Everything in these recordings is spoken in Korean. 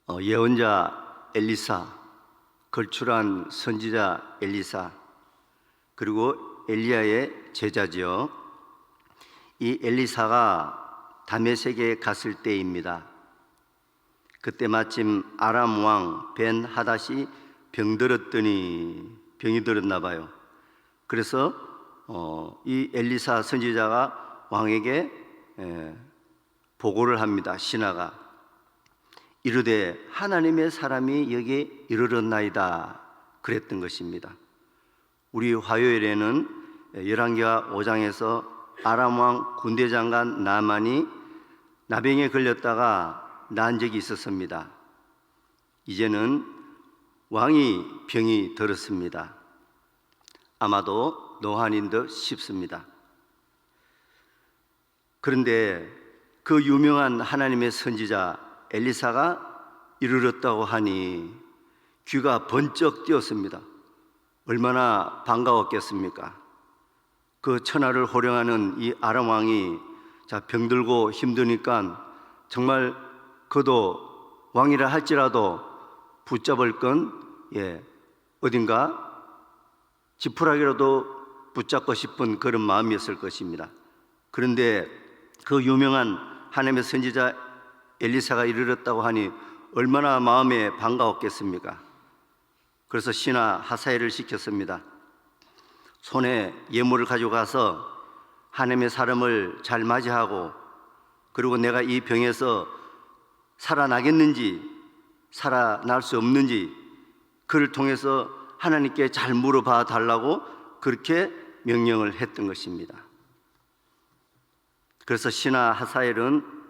예언자 엘리사, 걸출한 선지자 엘리사, 그리고 엘리야의 제자지요. 이 엘리사가 다메섹에 갔을 때입니다. 그때 마침 아람 왕 벤 하닷이 병이 들었나 봐요. 그래서 이 엘리사 선지자가 왕에게 보고를 합니다. 신하가 이르되 하나님의 사람이 여기에 이르렀나이다 그랬던 것입니다. 우리 화요일에는 열왕기하 5장에서 아람 왕 군대장관 나만이 나병에 걸렸다가 난 적이 있었습니다. 이제는 왕이 병이 들었습니다. 아마도 노한인 듯 싶습니다. 그런데 그 유명한 하나님의 선지자 엘리사가 이르렀다고 하니 귀가 번쩍 뛰었습니다. 얼마나 반가웠겠습니까? 그 천하를 호령하는 이 아람 왕이 병들고 힘드니까 정말 그도 왕이라 할지라도 붙잡을 건 어딘가 지푸라기라도 붙잡고 싶은 그런 마음이었을 것입니다. 그런데 그 유명한 하나님의 선지자 엘리사가 이르렀다고 하니 얼마나 마음에 반가웠겠습니까? 그래서 신하 하사엘을 시켰습니다. 손에 예물을 가지고 가서 하나님의 사람을 잘 맞이하고, 그리고 내가 이 병에서 살아나겠는지 살아날 수 없는지 그를 통해서 하나님께 잘 물어봐 달라고 그렇게 명령을 했던 것입니다. 그래서 신하 하사엘은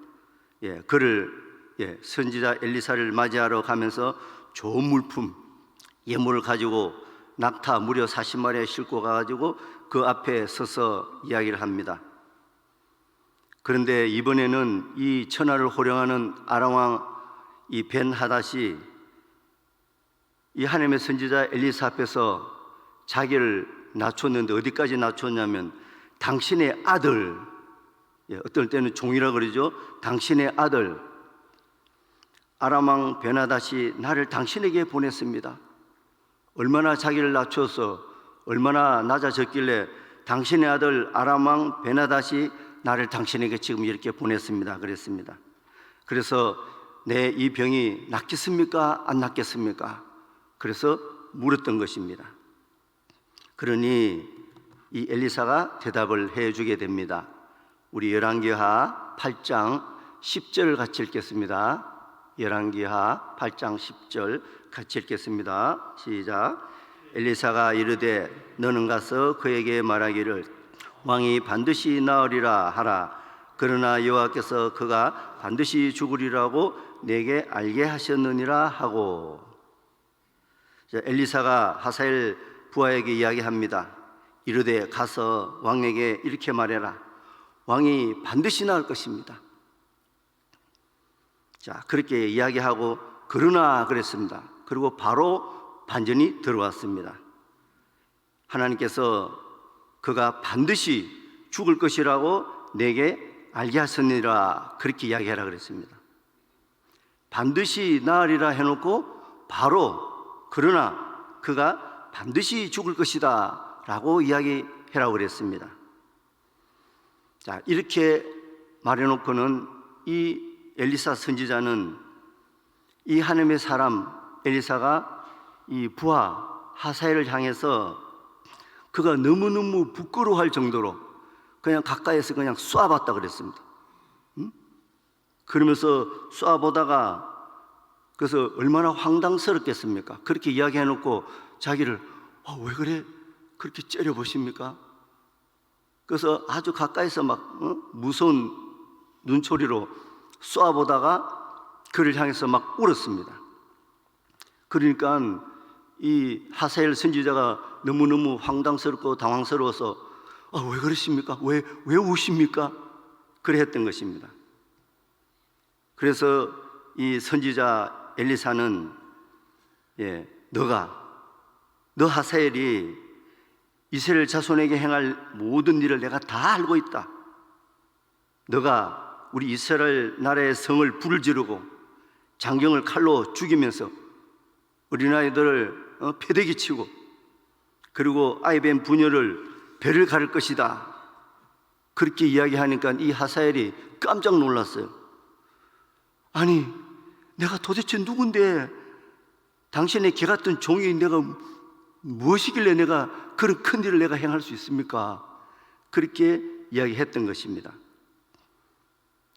그를 선지자 엘리사를 맞이하러 가면서 좋은 물품 예물을 가지고 낙타 무려 40마리에 싣고 가가지고 그 앞에 서서 이야기를 합니다. 그런데 이번에는 이 천하를 호령하는 아람 왕 이 벤 하닷이 이 하나님의 선지자 엘리사 앞에서 자기를 낮췄는데 어디까지 낮췄냐면 당신의 아들, 어떨 때는 종이라 그러죠. 당신의 아들 아람 왕 벤 하닷이 나를 당신에게 보냈습니다. 얼마나 자기를 낮춰서 얼마나 낮아졌길래 당신의 아들 아람 왕 벤 하닷이 나를 당신에게 지금 이렇게 보냈습니다 그랬습니다. 그래서 내 이 병이 낫겠습니까? 안 낫겠습니까? 그래서 물었던 것입니다. 그러니 이 엘리사가 대답을 해주게 됩니다. 우리 열왕기하 8장 10절 같이 읽겠습니다. 열왕기하 8장 10절 같이 읽겠습니다. 시작. 엘리사가 이르되 너는 가서 그에게 말하기를 왕이 반드시 나으리라 하라. 그러나 여호와께서 그가 반드시 죽으리라고 내게 알게 하셨느니라 하고. 엘리사가 하사엘 부하에게 이야기합니다. 이르되 가서 왕에게 이렇게 말해라. 왕이 반드시 나을 것입니다. 그렇게 이야기하고 그러나 그랬습니다. 그리고 바로 반전이 들어왔습니다. 하나님께서 그가 반드시 죽을 것이라고 내게 알게 하셨느니라 그렇게 이야기하라 그랬습니다. 반드시 나으리라 해놓고 바로 그러나 그가 반드시 죽을 것이다 라고 이야기하라고 그랬습니다. 이렇게 말해놓고는 이 엘리사 선지자는 이 하나님의 사람 엘리사가 이 부하 하사엘을 향해서 그가 너무너무 부끄러워할 정도로 그냥 가까이에서 그냥 쏴봤다 그랬습니다. 그러면서 쏴보다가 그래서 얼마나 황당스럽겠습니까? 그렇게 이야기해놓고 자기를 왜 그래? 그렇게 째려보십니까? 그래서 아주 가까이서 막 무서운 눈초리로 쏴보다가 그를 향해서 막 울었습니다. 그러니까 이 하사엘 선지자가 너무너무 황당스럽고 당황스러워서 왜 그러십니까? 왜 우십니까? 그래 했던 것입니다. 그래서 이 선지자 엘리사는 너 하사엘이 이스라엘 자손에게 행할 모든 일을 내가 다 알고 있다. 너가 우리 이스라엘 나라의 성을 불을 지르고 장정을 칼로 죽이면서 어린아이들을 패대기 치고, 그리고 아이벤 부녀를 배를 가를 것이다, 그렇게 이야기하니까 이 하사엘이 깜짝 놀랐어요. 아니, 내가 도대체 누군데 당신의 개 같은 종이 내가 무엇이길래 내가 그런 큰 일을 내가 행할 수 있습니까? 그렇게 이야기했던 것입니다.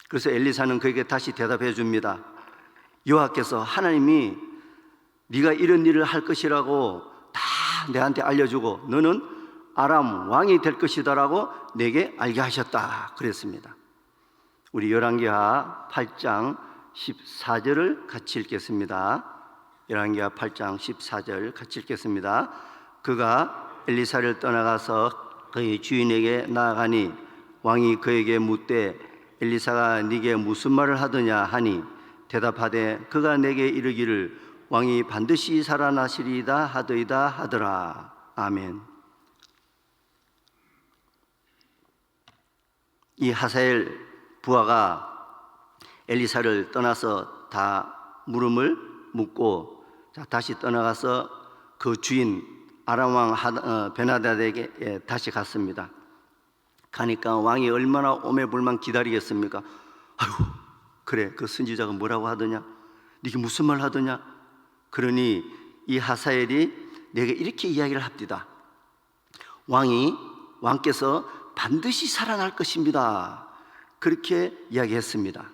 그래서 엘리사는 그에게 다시 대답해 줍니다. 여호와께서, 하나님이 네가 이런 일을 할 것이라고 다 내한테 알려주고 너는 아람 왕이 될 것이다라고 내게 알게 하셨다 그랬습니다. 우리 열왕기하 8장 14절을 같이 읽겠습니다. 열왕기하 8장 14절 같이 읽겠습니다. 그가 엘리사를 떠나가서 그의 주인에게 나아가니 왕이 그에게 묻되 엘리사가 네게 무슨 말을 하더냐 하니 대답하되 그가 내게 이르기를 왕이 반드시 살아나시리이다 하더이다 하더라. 아멘. 이 하사엘 부하가 엘리사를 떠나서 다 물음을 묻고 다시 떠나가서 그 주인 아람 왕 베나닷에게 다시 갔습니다. 가니까 왕이 얼마나 오매불만 기다리겠습니까? 아이고, 그래, 그 선지자가 뭐라고 하더냐? 네게 무슨 말 하더냐? 그러니 이 하사엘이 내게 이렇게 이야기를 합니다. 왕께서 반드시 살아날 것입니다, 그렇게 이야기했습니다.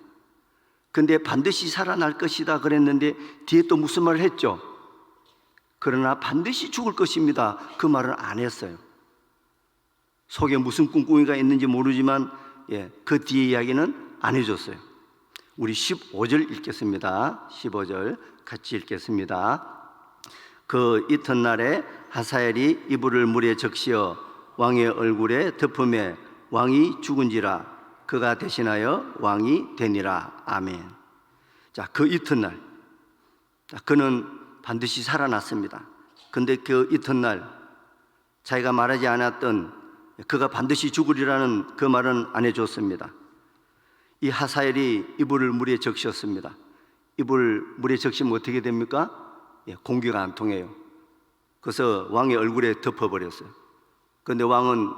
근데 반드시 살아날 것이다 그랬는데 뒤에 또 무슨 말을 했죠? 그러나 반드시 죽을 것입니다, 그 말을 안 했어요. 속에 무슨 꿍꿍이가 있는지 모르지만 그 뒤에 이야기는 안 해줬어요. 우리 15절 읽겠습니다. 15절 같이 읽겠습니다. 그 이튿날에 하사엘이 이불을 물에 적시어 왕의 얼굴에 덮음에 왕이 죽은지라 그가 대신하여 왕이 되니라. 아멘. 자, 그 이튿날, 그는 반드시 살아났습니다. 근데 그 이튿날 자기가 말하지 않았던 그가 반드시 죽으리라는 그 말은 안 해줬습니다. 이 하사엘이 이불을 물에 적셨습니다. 이불 물에 적시면 어떻게 됩니까? 공기가 안 통해요. 그래서 왕의 얼굴에 덮어버렸어요. 그런데 왕은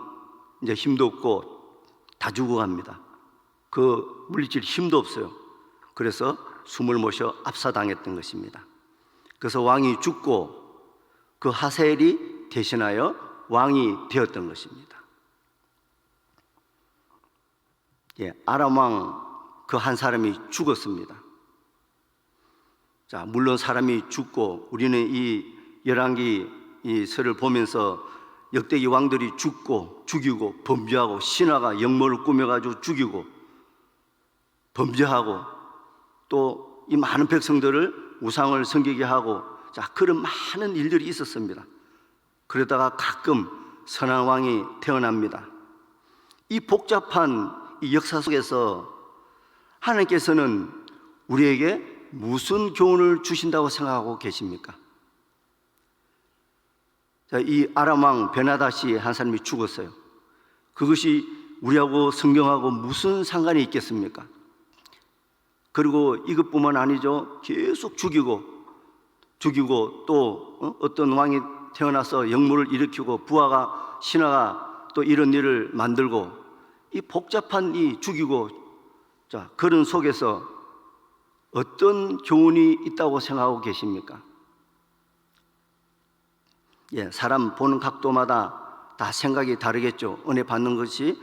이제 힘도 없고 다 죽어갑니다. 그 물리칠 힘도 없어요. 그래서 숨을 모셔 압사당했던 것입니다. 그래서 왕이 죽고 그 하사엘이 대신하여 왕이 되었던 것입니다. 아람 왕 그 한 사람이 죽었습니다. 자, 물론 사람이 죽고 우리는 이 열왕기 이 설을 보면서 역대기 왕들이 죽고 죽이고 범죄하고 신하가 역모를 꾸며가지고 죽이고 범죄하고 또 이 많은 백성들을 우상을 섬기게 하고, 자, 그런 많은 일들이 있었습니다. 그러다가 가끔 선한 왕이 태어납니다. 이 복잡한 이 역사 속에서 하나님께서는 우리에게 무슨 교훈을 주신다고 생각하고 계십니까? 자, 이 아람 왕 베나닷이 한 사람이 죽었어요. 그것이 우리하고 성경하고 무슨 상관이 있겠습니까? 그리고 이것뿐만 아니죠. 계속 죽이고 또 어떤 왕이 태어나서 역모를 일으키고 부하가 신하가 또 이런 일을 만들고, 이 복잡한 이 죽이고, 자, 그런 속에서 어떤 교훈이 있다고 생각하고 계십니까? 사람 보는 각도마다 다 생각이 다르겠죠. 은혜 받는 것이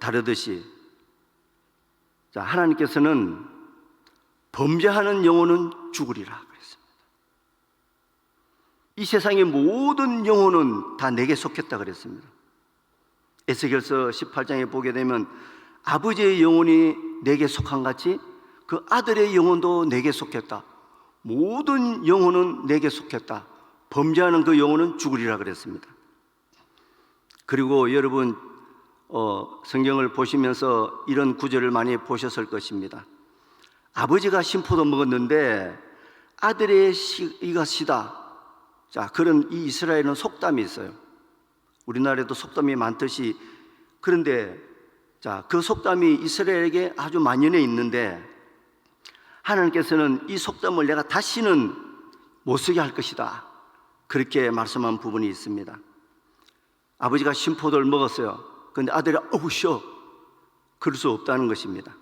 다르듯이, 자, 하나님께서는 범죄하는 영혼은 죽으리라 그랬습니다. 이 세상의 모든 영혼은 다 내게 속했다 그랬습니다. 에스겔서 18장에 보게 되면 아버지의 영혼이 내게 속한 같이 그 아들의 영혼도 내게 속했다. 모든 영혼은 내게 속했다. 범죄하는 그 영혼은 죽으리라 그랬습니다. 그리고 여러분 성경을 보시면서 이런 구절을 많이 보셨을 것입니다. 아버지가 심포도 먹었는데 아들의 이가 시다. 자, 그런 이 이스라엘은 속담이 있어요. 우리나라에도 속담이 많듯이. 그런데 자, 그 속담이 이스라엘에게 아주 만연해 있는데 하나님께서는 이 속담을 내가 다시는 못 쓰게 할 것이다, 그렇게 말씀한 부분이 있습니다. 아버지가 신포도를 먹었어요. 그런데 아들이 어우 쉬어, 그럴 수 없다는 것입니다.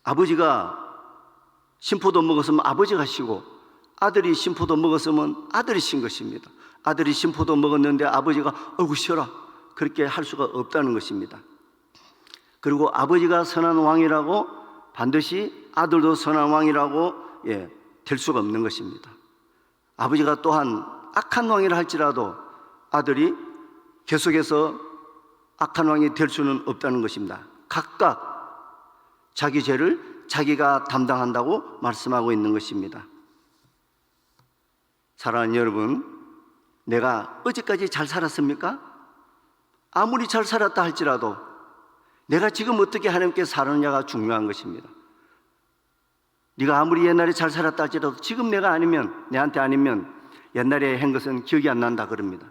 아버지가 신포도 먹었으면 아버지가 쉬고, 아들이 신포도 먹었으면 아들이 쉰 것입니다. 아들이 신포도 먹었는데 아버지가 어우 쉬어라, 그렇게 할 수가 없다는 것입니다. 그리고 아버지가 선한 왕이라고 반드시 아들도 선한 왕이라고 될 수가 없는 것입니다. 아버지가 또한 악한 왕이라 할지라도 아들이 계속해서 악한 왕이 될 수는 없다는 것입니다. 각각 자기 죄를 자기가 담당한다고 말씀하고 있는 것입니다. 사랑하는 여러분, 내가 어제까지 잘 살았습니까? 아무리 잘 살았다 할지라도 내가 지금 어떻게 하나님께 살았느냐가 중요한 것입니다. 네가 아무리 옛날에 잘 살았다 할지라도 지금 내한테 아니면 옛날에 한 것은 기억이 안 난다 그럽니다.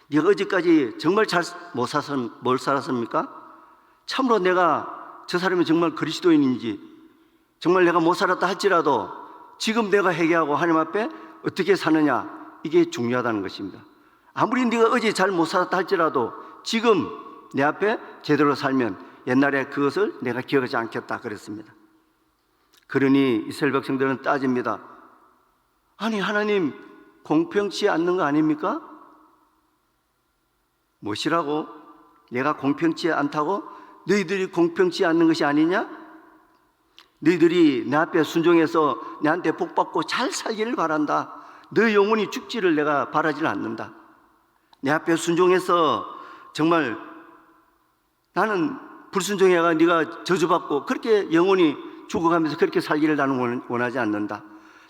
네가 어제까지 정말 뭘 살았습니까? 참으로 내가 저 사람이 정말 그리스도인인지 정말 내가 못 살았다 할지라도 지금 내가 회개하고 하나님 앞에 어떻게 사느냐, 이게 중요하다는 것입니다. 아무리 네가 어제 잘 못 살았다 할지라도 지금 내 앞에 제대로 살면 옛날에 그것을 내가 기억하지 않겠다 그랬습니다. 그러니 이스라엘 백성들은 따집니다. 아니 하나님 공평치 않는 거 아닙니까? 무엇이라고? 내가 공평치 않다고? 너희들이 공평치 않는 것이 아니냐? 너희들이 내 앞에 순종해서 내한테 복받고 잘 살기를 바란다. 너 영혼이 죽지를 내가 바라지는 않는다. 내 앞에 순종해서 정말 나는 불순종해가 네가 저주받고 그렇게 영혼이 죽어가면서 그렇게 살기를 나는 원하지 않는다.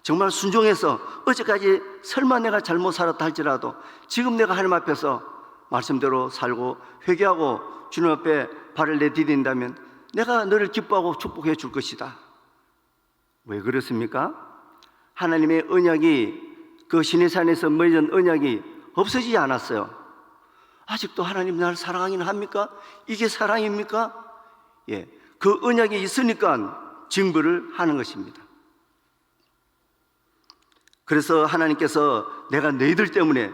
정말 순종해서 어제까지 설마 내가 잘못 살았다 할지라도 지금 내가 하나님 앞에서 말씀대로 살고 회개하고 주님 앞에 발을 내디딘다면 내가 너를 기뻐하고 축복해 줄 것이다. 왜 그렇습니까? 하나님의 언약이, 그 시내산에서 맺은 언약이 없어지지 않았어요. 아직도 하나님 나를 사랑하긴 합니까? 이게 사랑입니까? 그 언약이 있으니까 증거를 하는 것입니다. 그래서 하나님께서 내가 너희들 때문에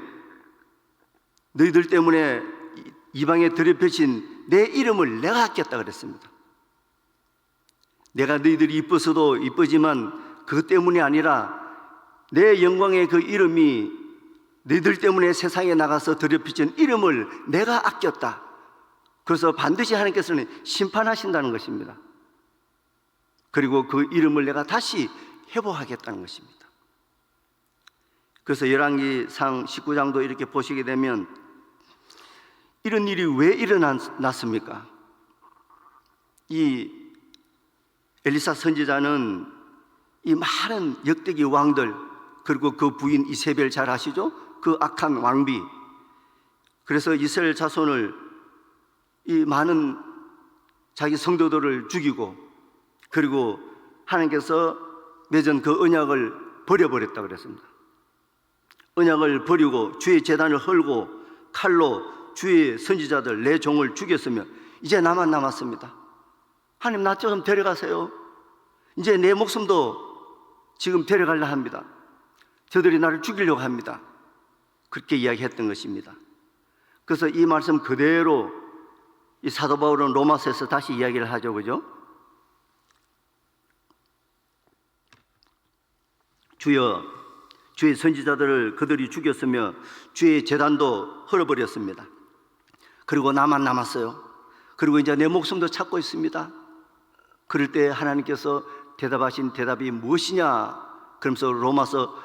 이방에 더럽혀진 내 이름을 내가 아꼈다 그랬습니다. 내가 너희들이 이뻐서도 이쁘지만 그것 때문이 아니라 내 영광의 그 이름이 너희들 때문에 세상에 나가서 더럽혀진 이름을 내가 아꼈다. 그래서 반드시 하나님께서는 심판하신다는 것입니다. 그리고 그 이름을 내가 다시 회복하겠다는 것입니다. 그래서 열왕기상 19장도 이렇게 보시게 되면 이런 일이 왜 일어났습니까? 이 엘리사 선지자는 이 많은 역대기 왕들, 그리고 그 부인 이세벨 잘 아시죠? 그 악한 왕비. 그래서 이스라엘 자손을, 이 많은 자기 성도들을 죽이고, 그리고 하나님께서 맺은 그 언약을 버려버렸다 그랬습니다. 언약을 버리고 주의 제단을 헐고 칼로 주의 선지자들 내 종을 죽였으면 이제 나만 남았습니다. 하나님 나 좀 데려가세요. 이제 내 목숨도 지금 데려가려 합니다. 저들이 나를 죽이려고 합니다. 그렇게 이야기했던 것입니다. 그래서 이 말씀 그대로 이 사도 바울은 로마서에서 다시 이야기를 하죠, 그죠? 주여, 주의 선지자들을 그들이 죽였으며 주의 제단도 헐어버렸습니다. 그리고 나만 남았어요. 그리고 이제 내 목숨도 찾고 있습니다. 그럴 때 하나님께서 대답하신 대답이 무엇이냐? 그러면서 로마서,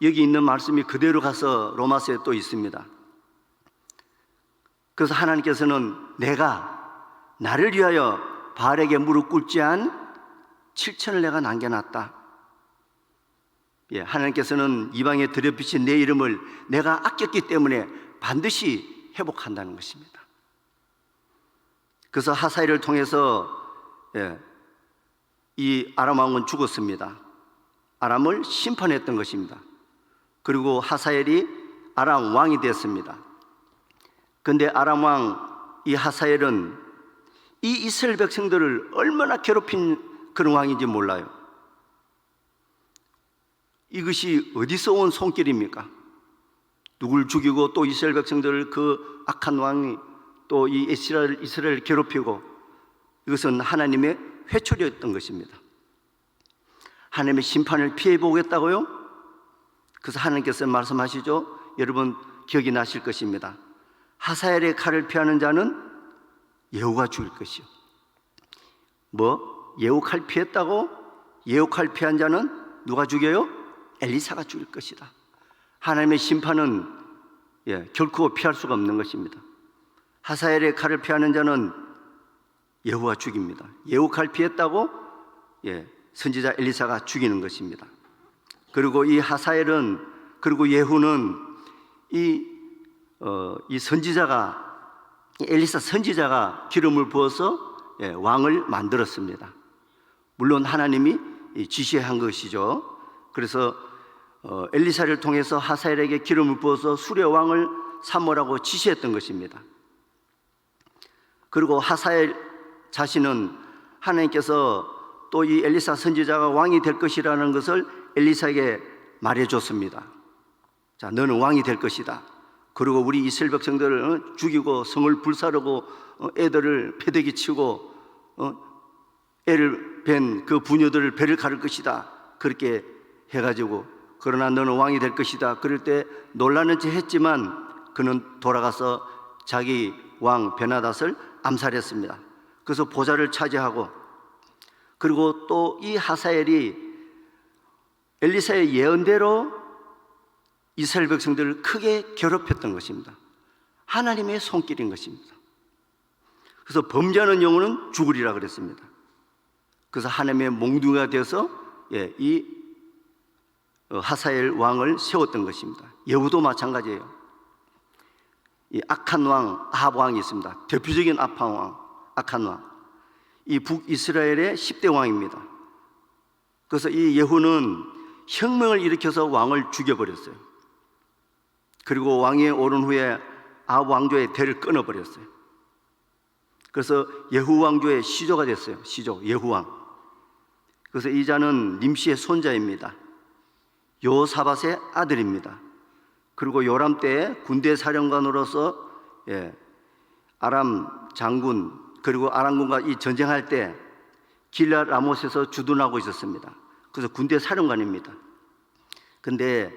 여기 있는 말씀이 그대로 가서 로마서에 또 있습니다. 그래서 하나님께서는 내가 나를 위하여 바알에게 무릎 꿇지 않은 7천을 내가 남겨놨다. 하나님께서는 이방에 더럽히신 내 이름을 내가 아꼈기 때문에 반드시 회복한다는 것입니다. 그래서 하사엘을 통해서 이 아람 왕은 죽었습니다. 아람을 심판했던 것입니다. 그리고 하사엘이 아람 왕이 됐습니다. 그런데 아람 왕 이 하사엘은 이 이스라엘 백성들을 얼마나 괴롭힌 그런 왕인지 몰라요. 이것이 어디서 온 손길입니까? 누굴 죽이고 또 이스라엘 백성들을 그 악한 왕이 또 이 이스라엘을 괴롭히고, 이것은 하나님의 회초리였던 것입니다. 하나님의 심판을 피해 보겠다고요? 그래서 하나님께서 말씀하시죠. 여러분 기억이 나실 것입니다. 하사엘의 칼을 피하는 자는 예후가 죽일 것이요. 예후 칼 피했다고? 예후 칼 피한 자는 누가 죽여요? 엘리사가 죽일 것이다. 하나님의 심판은 결코 피할 수가 없는 것입니다. 하사엘의 칼을 피하는 자는 예후가 죽입니다. 예후 칼 피했다고? 선지자 엘리사가 죽이는 것입니다. 그리고 이 하사엘은, 그리고 예후는 이 선지자가, 엘리사 선지자가 기름을 부어서 왕을 만들었습니다. 물론 하나님이 지시한 것이죠. 그래서 엘리사를 통해서 하사엘에게 기름을 부어서 수레 왕을 삼으라고 지시했던 것입니다. 그리고 하사엘 자신은 하나님께서 또 이 엘리사 선지자가 왕이 될 것이라는 것을 엘리사에게 말해줬습니다. 자, 너는 왕이 될 것이다. 그리고 우리 이스라엘 백성들을 죽이고 성을 불사르고 애들을 패대기 치고 애를 뵌 그 부녀들을 배를 가를 것이다. 그렇게 해가지고, 그러나 너는 왕이 될 것이다. 그럴 때 놀라는 체 했지만 그는 돌아가서 자기 왕 베나닷을 암살했습니다. 그래서 보좌를 차지하고, 그리고 또 이 하사엘이 엘리사의 예언대로 이스라엘 백성들을 크게 괴롭혔던 것입니다. 하나님의 손길인 것입니다. 그래서 범죄하는 영혼은 죽으리라 그랬습니다. 그래서 하나님의 몽둥이가 되어서 이 하사엘 왕을 세웠던 것입니다. 예후도 마찬가지예요. 이 악한 왕 아합 왕이 있습니다. 대표적인 악한 왕, 이 북이스라엘의 10대 왕입니다. 그래서 이 예후는 혁명을 일으켜서 왕을 죽여버렸어요. 그리고 왕위에 오른 후에 아합 왕조의 대를 끊어버렸어요. 그래서 예후 왕조의 시조가 됐어요. 시조, 예후 왕. 그래서 이 자는 nim시의 손자입니다. 여호사밧의 아들입니다. 그리고 요람 때에 군대 사령관으로서 아람 장군, 그리고 아람군과 이 전쟁할 때 길앗 라못에서 주둔하고 있었습니다. 그래서 군대 사령관입니다. 근데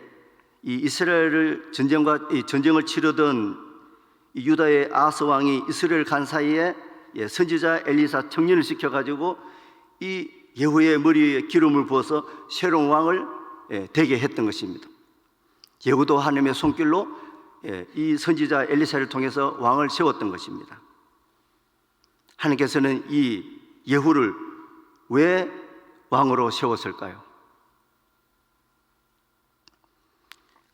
이 이스라엘을 전쟁을 치르던 이 유다의 아하스 왕이 이스라엘 간 사이에 선지자 엘리사 청년을 시켜가지고 이 예후의 머리에 기름을 부어서 새로운 왕을 되게 했던 것입니다. 예후도 하나님의 손길로 이 선지자 엘리사를 통해서 왕을 세웠던 것입니다. 하나님께서는 이 예후를 왜 왕으로 세웠을까요?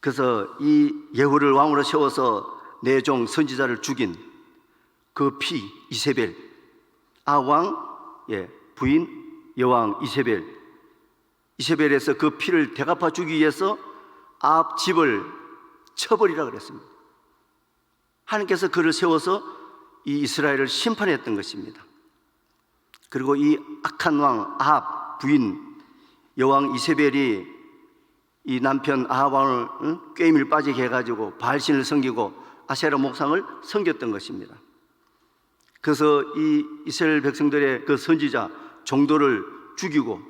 그래서 이 예후를 왕으로 세워서 내 종 선지자를 죽인 그 피, 이세벨, 아왕 부인 여왕 이세벨에서 그 피를 대갚아 주기 위해서 아합 집을 쳐버리라 그랬습니다. 하나님께서 그를 세워서 이 이스라엘을 심판했던 것입니다. 그리고 이 악한 왕 아합 부인 여왕 이세벨이 이 남편 아합 왕을 꾀임을 빠지게 해가지고 바알신을 섬기고 아세라 목상을 섬겼던 것입니다. 그래서 이 이스라엘 백성들의 그 선지자 종도를 죽이고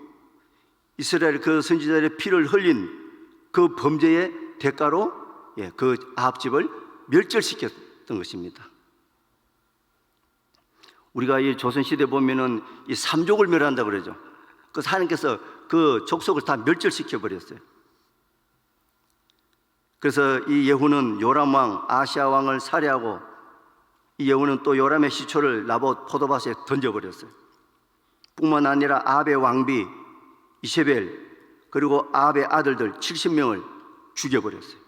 이스라엘 그 선지자의 피를 흘린 그 범죄의 대가로 그 아합 집을 멸절시켰던 것입니다. 우리가 이 조선시대 보면은 이 삼족을 멸한다 그러죠. 그래서 하나님께서 그 족속을 다 멸절시켜 버렸어요. 그래서 이 예후는 요람 왕 아시아 왕을 살해하고, 이 예후는 또 요람의 시초를 나봇 포도밭에 던져버렸어요. 뿐만 아니라 아합의 왕비 이세벨, 그리고 아합의 아들들 70명을 죽여버렸어요.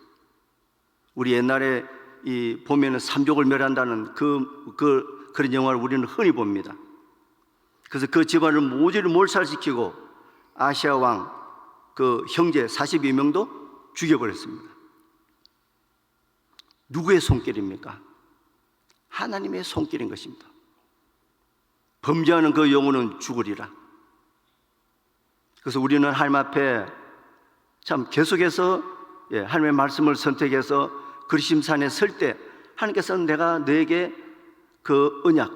우리 옛날에 이 보면은 삼족을 멸한다는 그런 영화를 우리는 흔히 봅니다. 그래서 그 집안을 모조리 몰살시키고 아시아 왕 그 형제 42명도 죽여버렸습니다. 누구의 손길입니까? 하나님의 손길인 것입니다. 범죄하는 그 영혼은 죽으리라. 그래서 우리는 하나님 앞에 참 계속해서 하나님의 말씀을 선택해서 그리심산에 설 때 하나님께서는 내가 너에게 그 언약,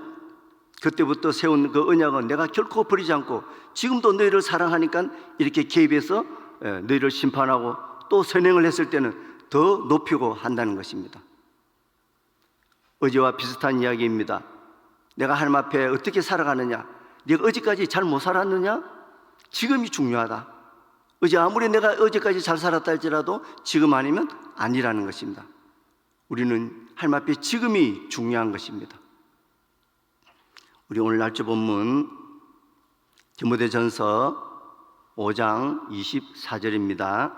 그때부터 세운 그 언약은 내가 결코 버리지 않고 지금도 너희를 사랑하니까 이렇게 개입해서 너희를 심판하고 또 선행을 했을 때는 더 높이고 한다는 것입니다. 어제와 비슷한 이야기입니다. 내가 하나님 앞에 어떻게 살아가느냐, 네가 어제까지 잘 못 살았느냐? 지금이 중요하다. 아무리 내가 어제까지 잘 살았다 할지라도 지금 아니면 아니라는 것입니다. 우리는 하나님 앞에 지금이 중요한 것입니다. 우리 오늘 날짜 본문 디모데전서 5장 24절입니다.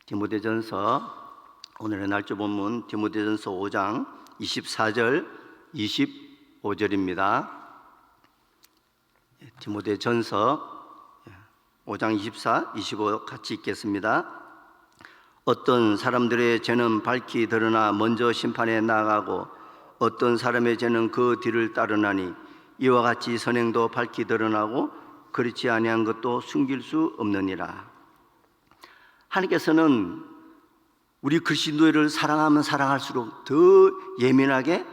디모데전서 오늘의 날짜 본문 디모데전서 5장 24절 25절입니다. 디모데전서 5장 24, 25 같이 읽겠습니다. 어떤 사람들의 죄는 밝히 드러나 먼저 심판에 나아가고 어떤 사람의 죄는 그 뒤를 따르나니 이와 같이 선행도 밝히 드러나고 그렇지 아니한 것도 숨길 수 없느니라. 하나님께서는 우리 그리스도인을 사랑하면 사랑할수록 더 예민하게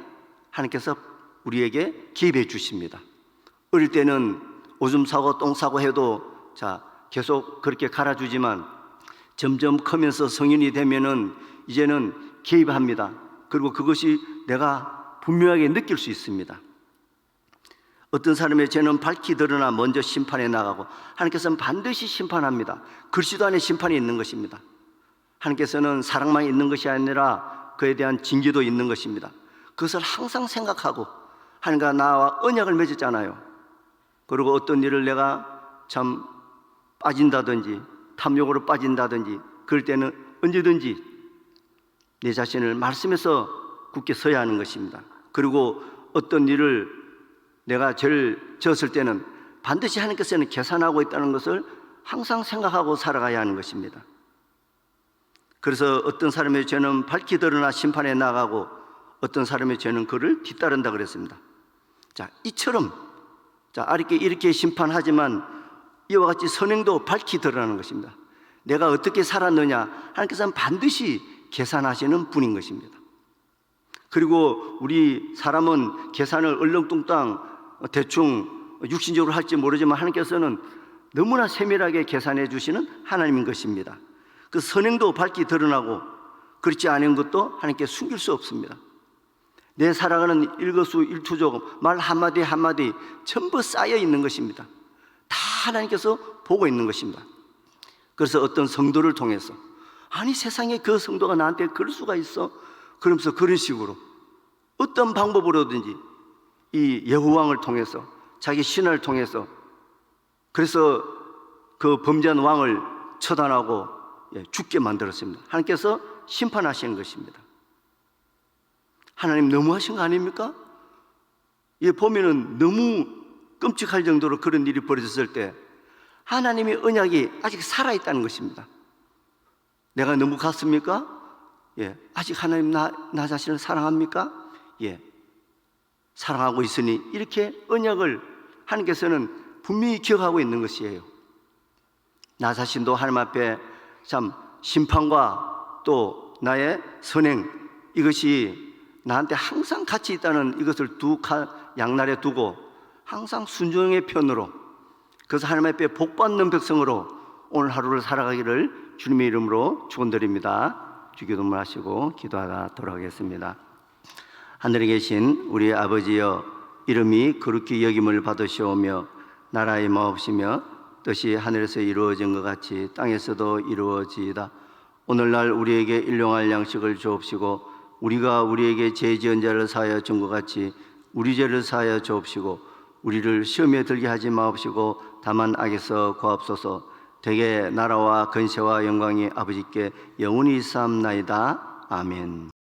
하나님께서 우리에게 기입해 주십니다. 어릴 때는 오줌 싸고 똥 싸고 해도 계속 그렇게 갈아주지만 점점 크면서 성인이 되면은 이제는 개입합니다. 그리고 그것이 내가 분명하게 느낄 수 있습니다. 어떤 사람의 죄는 밝히 드러나 먼저 심판에 나가고 하나님께서는 반드시 심판합니다. 그리스도 안에 심판이 있는 것입니다. 하나님께서는 사랑만 있는 것이 아니라 그에 대한 징계도 있는 것입니다. 그것을 항상 생각하고 하나님과 나와 언약을 맺었잖아요. 그리고 어떤 일을 내가 참 빠진다든지 탐욕으로 빠진다든지 그럴 때는 언제든지 내 자신을 말씀에서 굳게 서야 하는 것입니다. 그리고 어떤 일을 내가 죄를 지었을 때는 반드시 하나님께서는 계산하고 있다는 것을 항상 생각하고 살아가야 하는 것입니다. 그래서 어떤 사람의 죄는 밝히 드러나 심판에 나가고 어떤 사람의 죄는 그를 뒤따른다 그랬습니다. 이처럼 이렇게 심판하지만 이와 같이 선행도 밝히 드러나는 것입니다. 내가 어떻게 살았느냐 하나님께서는 반드시 계산하시는 분인 것입니다. 그리고 우리 사람은 계산을 얼렁뚱땅 대충 육신적으로 할지 모르지만 하나님께서는 너무나 세밀하게 계산해 주시는 하나님인 것입니다. 그 선행도 밝히 드러나고 그렇지 않은 것도 하나님께 숨길 수 없습니다. 내 살아가는 일거수일투족 말 한마디 한마디 전부 쌓여 있는 것입니다. 다 하나님께서 보고 있는 것입니다. 그래서 어떤 성도를 통해서 아니 세상에 그 성도가 나한테 그럴 수가 있어? 그러면서 그런 식으로 어떤 방법으로든지 이 예후왕을 통해서 자기 신하를 통해서 그래서 그 범죄한 왕을 처단하고 죽게 만들었습니다. 하나님께서 심판하시는 것입니다. 하나님 너무하신 거 아닙니까? 보면은 너무 끔찍할 정도로 그런 일이 벌어졌을 때 하나님의 언약이 아직 살아있다는 것입니다. 내가 너무 갔습니까? 아직 하나님 나 자신을 사랑합니까? 사랑하고 있으니 이렇게 언약을 하나님께서는 분명히 기억하고 있는 것이에요. 나 자신도 하나님 앞에 참 심판과 또 나의 선행 이것이 나한테 항상 같이 있다는 이것을 양날에 두고 항상 순종의 편으로 그래서 하나님 앞에 복받는 백성으로 오늘 하루를 살아가기를 주님의 이름으로 축원드립니다. 주기도문 하시고 기도하다 돌아가겠습니다. 하늘에 계신 우리 아버지여 이름이 거룩히 여김을 받으시오며 나라의 마옵시며 뜻이 하늘에서 이루어진 것 같이 땅에서도 이루어지이다. 오늘날 우리에게 일용할 양식을 주옵시고 우리가 우리에게 죄 지은 자를 사하여 준 것 같이 우리 죄를 사하여 주옵시고 우리를 시험에 들게 하지 마옵시고 다만 악에서 구하옵소서. 대개 나라와 근세와 영광이 아버지께 영원히 있사옵나이다. 아멘.